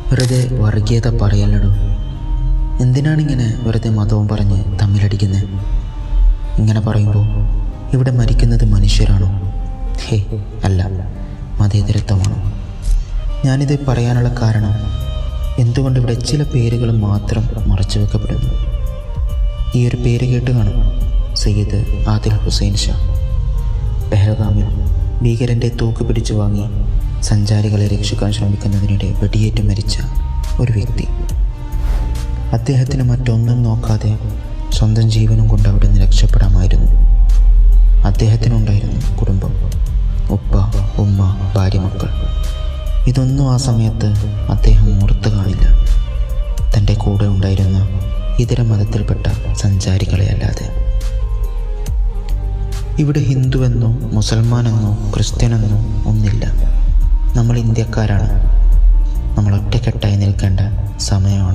വെറുതെ വർഗീയത പറയല്ലടോ. എന്തിനാണിങ്ങനെ വെറുതെ മതവും പറഞ്ഞ് തമ്മിലടിക്കുന്നത്? ഇങ്ങനെ പറയുമ്പോൾ ഇവിടെ മരിക്കുന്നത് മനുഷ്യരാണോ? ഹേ അല്ല, മതേതരത്വമാണ്. ഞാനിത് പറയാനുള്ള കാരണം എന്തുകൊണ്ട് ഇവിടെ ചില പേരുകൾ മാത്രം മറച്ചു വെക്കപ്പെടുന്നു. ഈ ഒരു പേര് കേട്ട് കാണും, സയ്യിദ് ആദിൽ ഹുസൈൻ ഷാ. പെഹൽഗാമിൽ ഭീകരൻ്റെ തോക്ക് പിടിച്ചു വാങ്ങി സഞ്ചാരികളെ രക്ഷിക്കാൻ ശ്രമിക്കുന്നതിനിടെ വെടിയേറ്റ് മരിച്ച ഒരു വ്യക്തി. അദ്ദേഹത്തിന് മറ്റൊന്നും നോക്കാതെ സ്വന്തം ജീവനും കൊണ്ട് അവിടെ നിന്ന് രക്ഷപ്പെടാമായിരുന്നു. അദ്ദേഹത്തിനുണ്ടായിരുന്നു കുടുംബം, ഉപ്പ, ഉമ്മ, ഭാര്യ, മക്കൾ. ഇതൊന്നും ആ സമയത്ത് അദ്ദേഹം ഓർത്തു കാണില്ല, തൻ്റെ കൂടെ ഉണ്ടായിരുന്ന ഇതര മതത്തിൽപ്പെട്ട സഞ്ചാരികളെ അല്ലാതെ. ഇവിടെ ഹിന്ദുവെന്നോ മുസൽമാനെന്നോ ക്രിസ്ത്യനെന്നോ ഒന്നില്ല. നമ്മൾ ഇന്ത്യക്കാരാണ്. നമ്മൾ ഒറ്റക്കെട്ടായി നിൽക്കേണ്ട സമയമാണ്.